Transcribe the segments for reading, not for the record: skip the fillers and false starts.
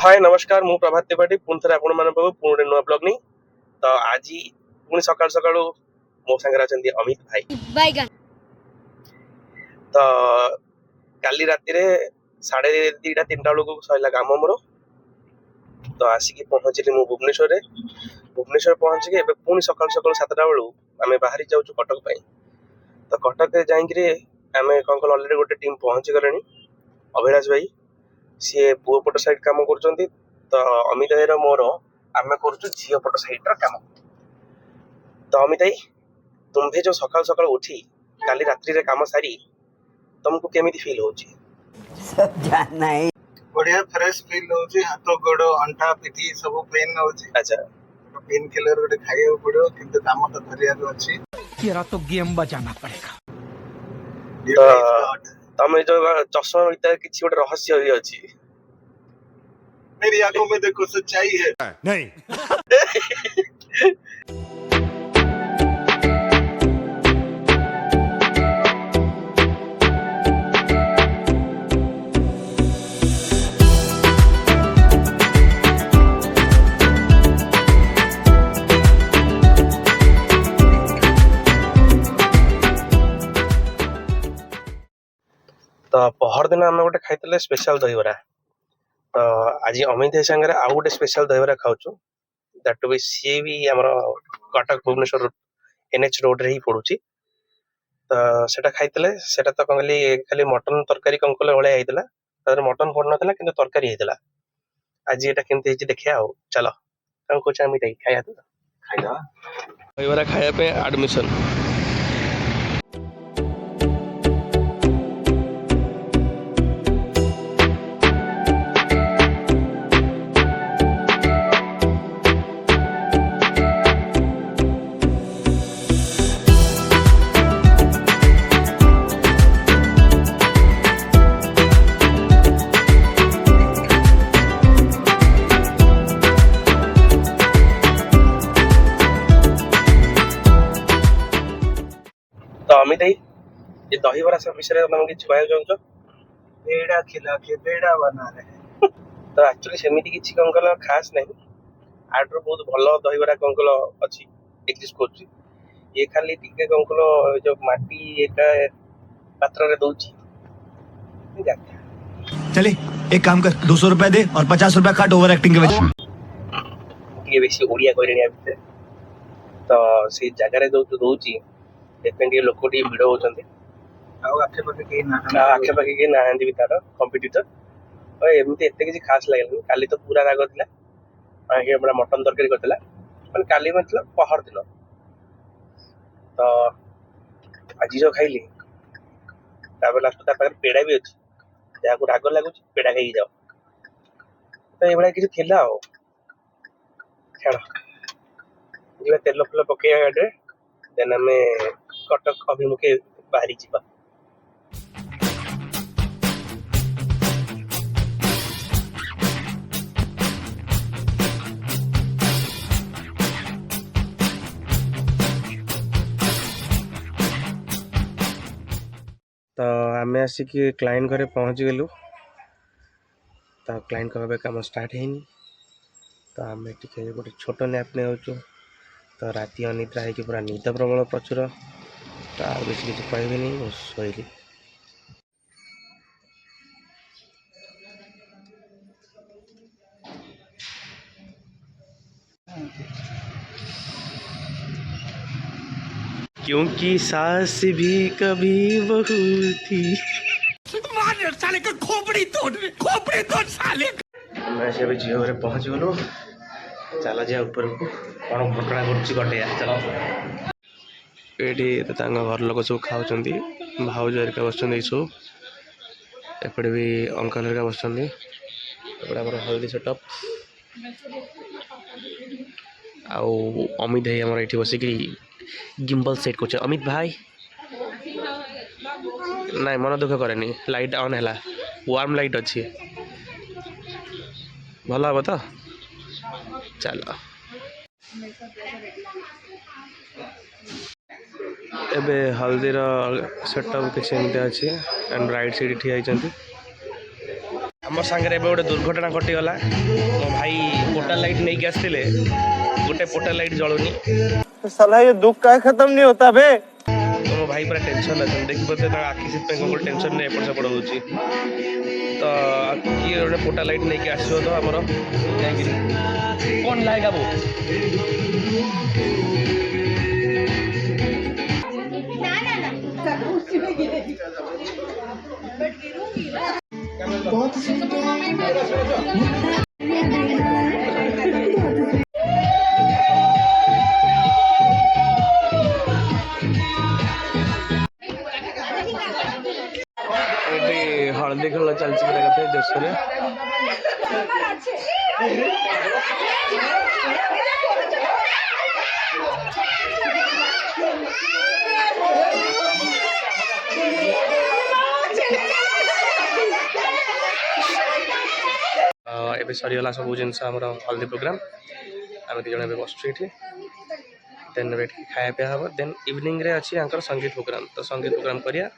हाय नमस्कार मु प्रभात त्रिपाठी पुणी थे आपण मान पुणे नुआ ब्लॉग नहीं तो आज पुणी सकाल सकाल मो संगे अच्छा अमित भाई तो काली राति रे 2:30-3टा बेलू सरला काम मोर तो आसिक पहुंचली मु भुवनेश्वर पहुंच के पुणी सकाल सकाल 7टा बेलू आम बाहरी जाऊँ कटक पाई तो कटक जाइए आम कौन कल अलरेडी गोटे टीम पहुंची गले अभिलाष भाई सी पुओ पट साइड काम कर तो अमित भाई मोर आम कर झील पट साइड काम तो अमित भाई तुम्हें जो सकाल सकाल उठी काली रात्रि रे काम सारी तुमको केमिति फील होची? सब जानना है बढ़िया फ्रेश फील होची हाथ गोड़ अंटा पिठी सब पेन होची। अच्छा पेन किलर गोटे खाइयो पड़ो किंतु काम तो धरिया अछि तेरा तो गेम बजाना पड़ेगा। तमे जो चश्मा भीतर किछि गोटे रहस्य होई अछि मेरी आंखों में देखो सच्चाई है नहीं तो पहर दिन आम गोटे खाई स्पेशल दहीबरा तो आज अमित भाई संगे आउ गोटे स्पेशल दहीबरा खाऊँ दैट भी सी भी आमर कटक भुवनेश्वर एनएच रोड रे ही पड़ुची तो सेटा खाई सेटा तो कौन खाली मटन तरकारी कंकल भाई होता मटन पड़ ना कि तरकारी होता आज ये केमती देखिए आओ चलो कौन कौन अमित भाई खाया तो दहीबरा खाया एडमिशन तो अमित भाई ये दहीबरा सब विषय तुम किसी कह चाहूँ? बेड़ा खिला के बेड़ा बना रहे तो एक्चुअली सेमिति किसी कंकल खास नहीं आठर बहुत भल दहीबरा कंकल अच्छी एक्जिस्ट कर ये खाली टिके कंकल जो माटी एका पात्र रे दउची चले एक काम कर 200 रुपए दे और 50 रुपए काट ओवर एक्टिंग के वजह ये बेसी ओडिया कहले भितर तो से जगह रे दउची देखते लोक भिड़ होती आखे पाखे के ना भी तार कंपिटिटर एमती एत किसी खास लगे काली तो पूरा राग था मटन तरकारी करता मैंने काली मतलब पहर दिन तो आज जो खाइली लास्ट पेड़ा भी अच्छी जहाँ को राग लगुच पेड़ा खाई जाओ तो ये किसी थिला छाड़ तेल फेल पकईया गाड़ी देन आम कटक अभिमुखे बाहरी जावा तो आम आसिक क्लाइंट घरे पहुँच गलु तो क्लाइंट का काम स्टार्ट है तो आम टे गोटे छोट नैप नहीं तो राति अनिद्रा है पूरा निद प्रबल प्रचुर तो आ बेसी किसी कहबी शोली क्योंकि सास भी कभी बहू थी साले का खोपड़ी तोड़ साले मैं से अभी झील घरे पहुँच गलु चल जा ऊपर को कौन घटना घटे चलो ये घर लोग सब खाऊँ भाउज हरिका बस सब एपटे भी अंकल हरिका बस हल्दी सेटअप आउ अमित भाई आमर ये बसिक गिम्बल सेट कर अमित भाई नाई मन दुख करे लाइट ऑन है वार्म लाइट अच्छी भल हम तो चलो एबे हल्दीर सेटअप किसी एमती अच्छी एंड राइट साइड ठिया हम आम सांगे गोटे दुर्घटना घटीगला मो भाई पोर्टाल लाइट नहीं के आसते गोटे पोर्टाल लाइट जलुनी साला ये दुख का खत्म नहीं होता बे। तो मो भाई पूरा टेंशन अच्छे देखिए आखि से टेंशन नहीं एपट सेपट हो तो किए गोटे पोर्टाल लाइट नहीं के आसो तो आमर कौन लाएगा वो हल्दी खेल चलती जोशरे एबे सरीगला सब जिनस हल्दी प्रोग्राम आम दी जन बसुँ ये देन खाया पिया हम देन इवनिंग रे अच्छी संगीत प्रोग्राम तो संगीत प्रोग्राम करिया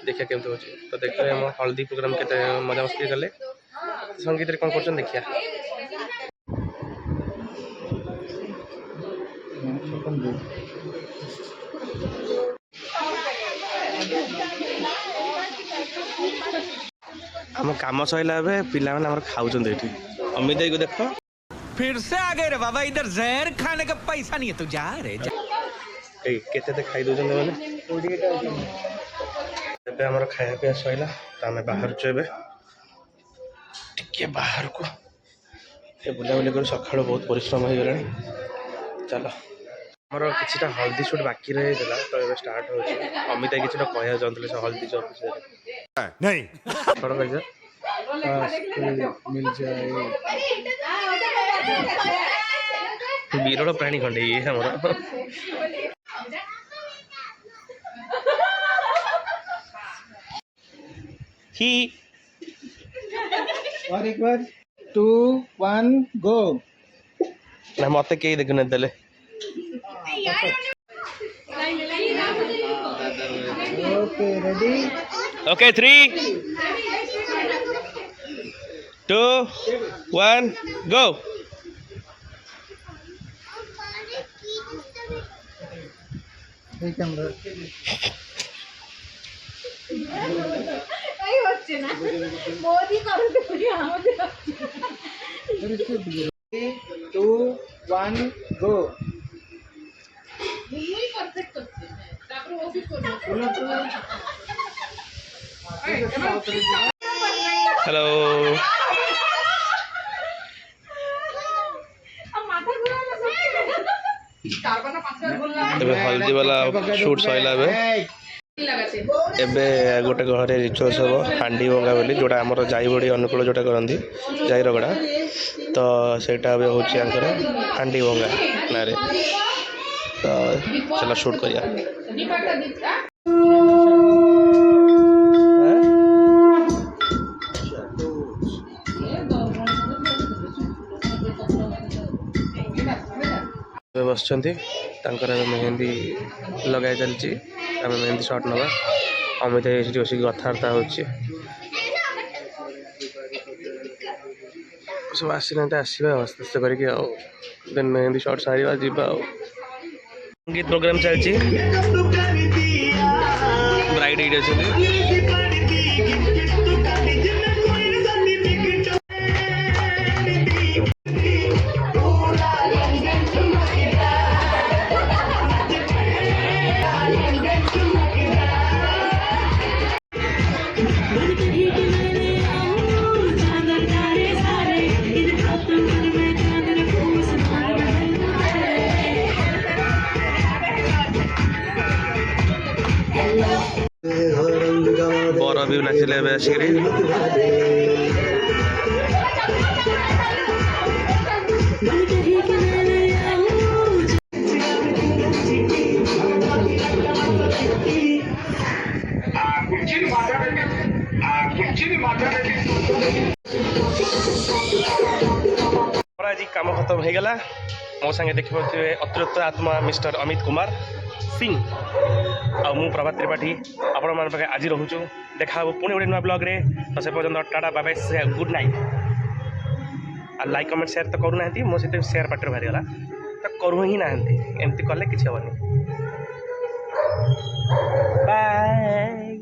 देखिए केमती हो तो देखिए हम हल्दी प्रोग्राम के मजा मस्ती कले संगीत रे कौन कर देखिया आम कम सैला पिला मैंने खाऊ अमित को देख फिर से आ गए रे बाबा इधर जहर खाने का पैसा नहीं है तू जा रे केते खाई दौरान मैंने आम खाया पिया सैला तो आम बाहर टे बाहर को बुलाबुली कर सका बहुत परिश्रम हो गला चलो आमर कि हल्दी शूट बाकी रही तो ये स्टार्ट हो अमित कि कहना चाहते से हल्दी शूट विषय नहीं मिल जाए विरल प्राणी खंडे ये हमारा ही और एक बार 2 1 गो ना मत कई देखने देले ओके रेडी ओके 3 2 1 गो कैमरा এই হচ্ছে না মোদি করতে পুরি আমাদের 2 1 গো এই পারফেক্ট হচ্ছে তারপর ও ফিট করবে हेलो हल्दी वाला शूट सैला एबे गोटे घरे रिचुअल्स हम हांडी भंगा बोली जोटा आम जाई बड़ी अनुकूल जोटा करती जाई रगड़ा तो सेटा हूँ हांडी भंगा ना तो चलो शूट करिया बस मेहंदी लगाई चलती आम मेहंदी शर्ट नवा अमित बस कथबार्ता हो सब आसना आसवा आस्ते आस्ते करके देन मेहंदी शर्ट सारी जा संगीत प्रोग्राम चलती ब्राइड ये बर भी नाचिले आसिक आज कम खत्म हो गला मो संगे देखिए अतिरिक्त आत्मा मिस्टर अमित कुमार सिंह आउ मु प्रभात त्रिपाठी आपण मान पाखे आज रोचु देखा पुणी गोटे नुआ ब्लॉग रे तो से पर्यंत tata bye bye good night आ लाइक कमेंट शेयर तो करूना मो सहित शेयर पार्टी बाहरी गला तो करू ही ना एमती कले किसी हेनी बाय